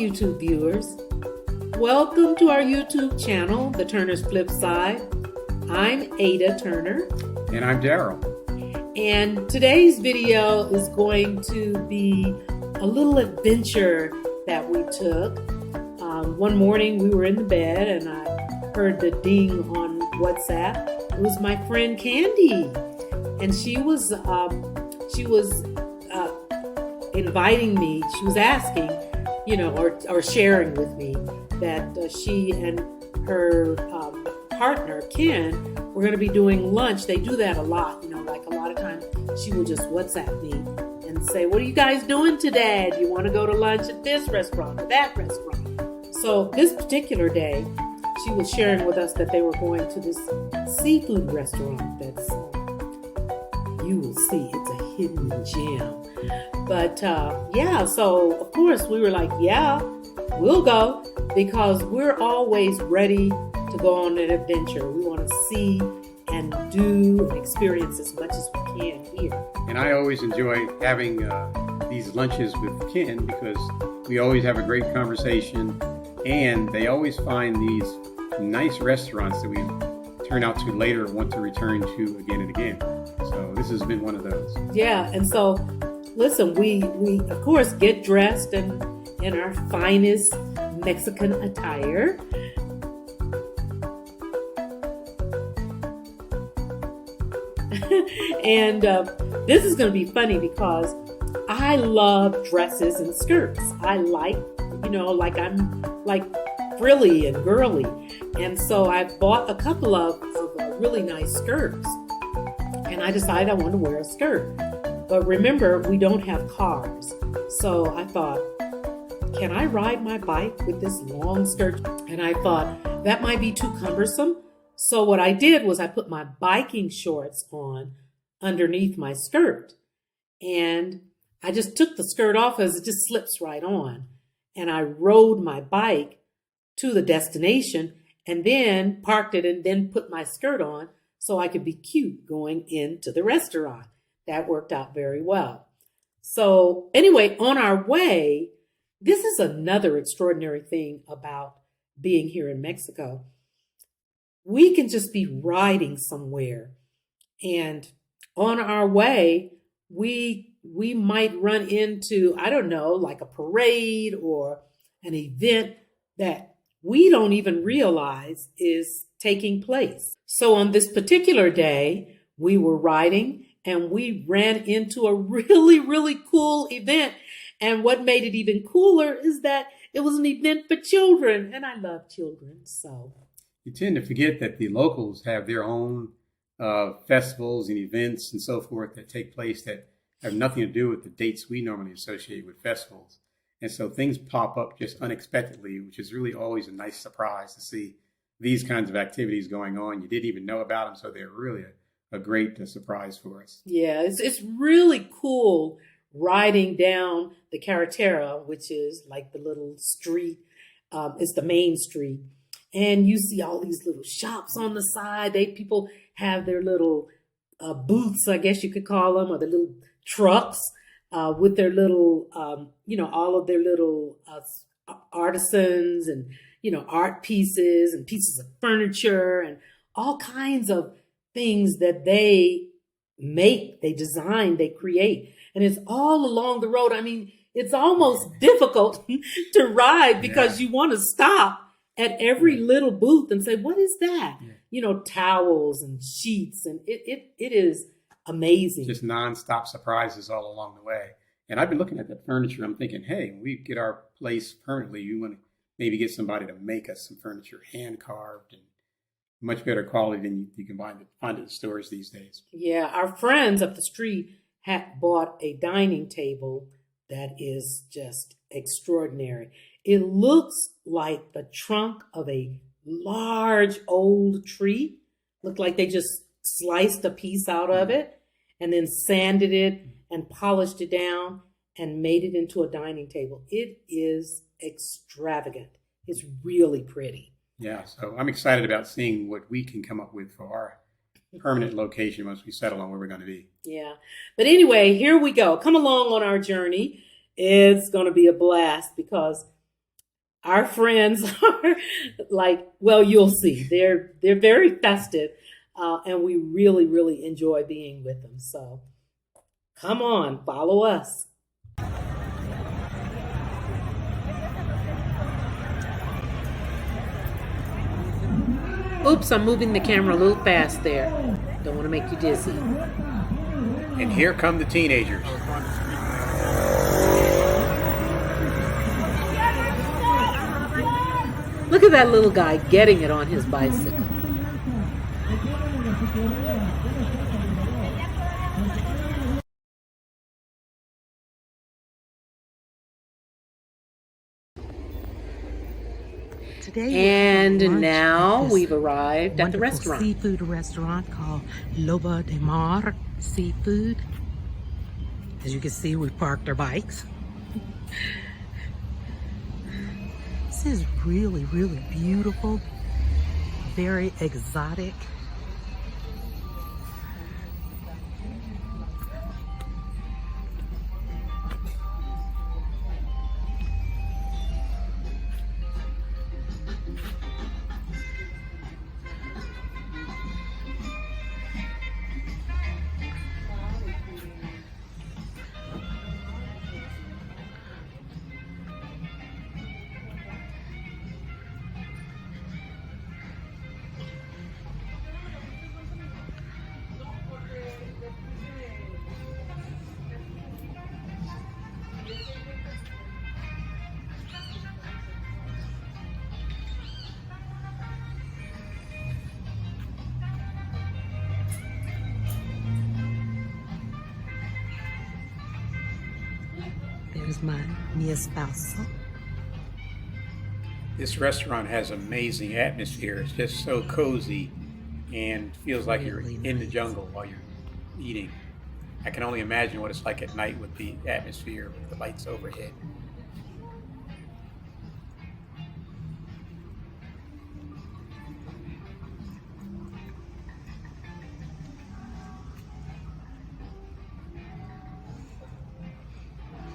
YouTube viewers. Welcome to our YouTube channel, The Turner's Flip Side. I'm Ada Turner. And I'm Daryl. And today's video is going to be a little adventure that we took. One morning we were in the bed and I heard the ding on WhatsApp. It was my friend Candy. And she was inviting me. She was asking, or sharing with me that she and her partner, Ken, were going to be doing lunch. They do that a lot, like a lot of times she will just WhatsApp me and say, what are you guys doing today? Do you want to go to lunch at this restaurant or that restaurant? So this particular day, she was sharing with us that they were going to this seafood restaurant that's, you will see, it's a hidden gem. But so of course we were like, yeah, we'll go, because we're always ready to go on an adventure. We want to see and do and experience as much as we can here. And I always enjoy having these lunches with Ken because we always have a great conversation, and they always find these nice restaurants that we turn out to later want to return to again and again. So this has been one of those. Yeah, and so listen, we of course get dressed in our finest Mexican attire. And this is going to be funny because I love dresses and skirts. I like, I'm like frilly and girly. And so I bought a couple of really nice skirts. And I decided I wanted to wear a skirt. But remember, we don't have cars. So I thought, can I ride my bike with this long skirt? And I thought that might be too cumbersome. So what I did was I put my biking shorts on underneath my skirt. And I just took the skirt off as it just slips right on. And I rode my bike to the destination and then parked it and then put my skirt on so I could be cute going into the restaurant. That worked out very well. So anyway, on our way, this is another extraordinary thing about being here in Mexico. We can just be riding somewhere, and on our way, we might run into, I don't know, like a parade or an event that we don't even realize is taking place. So on this particular day, we were riding and we ran into a really, really cool event. And what made it even cooler is that it was an event for children. And I love children, so. You tend to forget that the locals have their own festivals and events and so forth that take place that have nothing to do with the dates we normally associate with festivals. And so things pop up just unexpectedly, which is really always a nice surprise to see these kinds of activities going on. You didn't even know about them, so they're really a great surprise for us. Yeah, it's really cool riding down the Carretera, which is like the little street. It's the main street. And you see all these little shops on the side. People have their little booths, I guess you could call them, or the little trucks with their little, all of their little artisans and, art pieces and pieces of furniture and all kinds of things that they make, they design, they create. And it's all along the road. I mean, it's almost difficult to ride because you want to stop at every little booth and say, what is that? Yeah. Towels and sheets. And it is amazing. Just nonstop surprises all along the way. And I've been looking at that furniture. I'm thinking, hey, when we get our place permanently, we want to maybe get somebody to make us some furniture, hand carved and much better quality than you can find at the stores these days. Yeah, our friends up the street had bought a dining table that is just extraordinary. It looks like the trunk of a large old tree. Looked like they just sliced a piece out of it and then sanded it and polished it down and made it into a dining table. It is extravagant. It's really pretty. Yeah, so I'm excited about seeing what we can come up with for our permanent location once we settle on where we're going to be. Yeah. But anyway, here we go. Come along on our journey. It's going to be a blast because our friends are like, well, you'll see. They're very festive, and we really, really enjoy being with them. So come on, follow us. Oops, I'm moving the camera a little fast there. Don't want to make you dizzy. And here come the teenagers. Look at that little guy getting it on his bicycle. And now we've arrived at the restaurant. Seafood restaurant called Loca de Mar Seafood. As you can see, we parked our bikes. This is really, really beautiful, very exotic. There's mi esposo. This restaurant has amazing atmosphere. It's just so cozy and feels like you're Really in the nice. jungle while you're eating. I can only imagine what it's like at night with the atmosphere, with the lights overhead.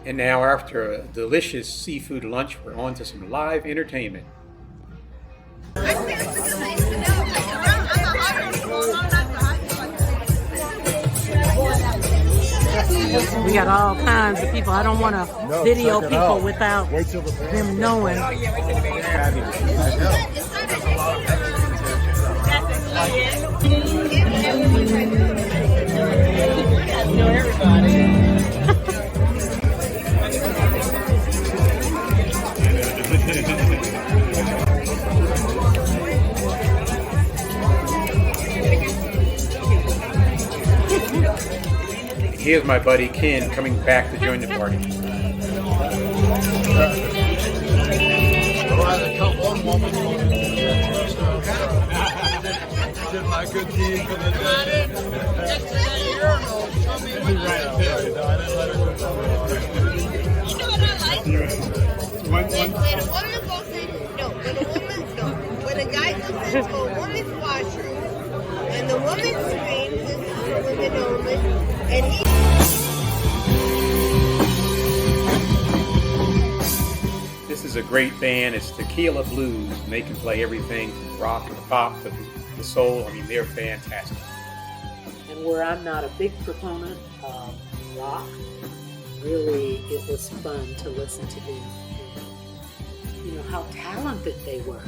And now, after a delicious seafood lunch, we're on to some live entertainment. We got all kinds of people. I don't want to video people without them knowing. You know everybody. Here's my buddy Ken coming back to join the party. My good deed for the day. When a guy goes into a woman's washroom and the woman screams, this is for women only, and he. This is a great band. It's Tequila Blues, and they can play everything from rock to pop to the soul. I mean, they're fantastic. And where I'm not a big proponent of rock, really it was fun to listen to them. And, you know, how talented they were.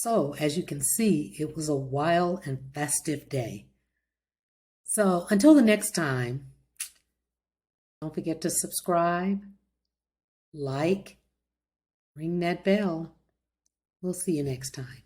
So, as you can see, it was a wild and festive day. So, until the next time, don't forget to subscribe, like, ring that bell. We'll see you next time.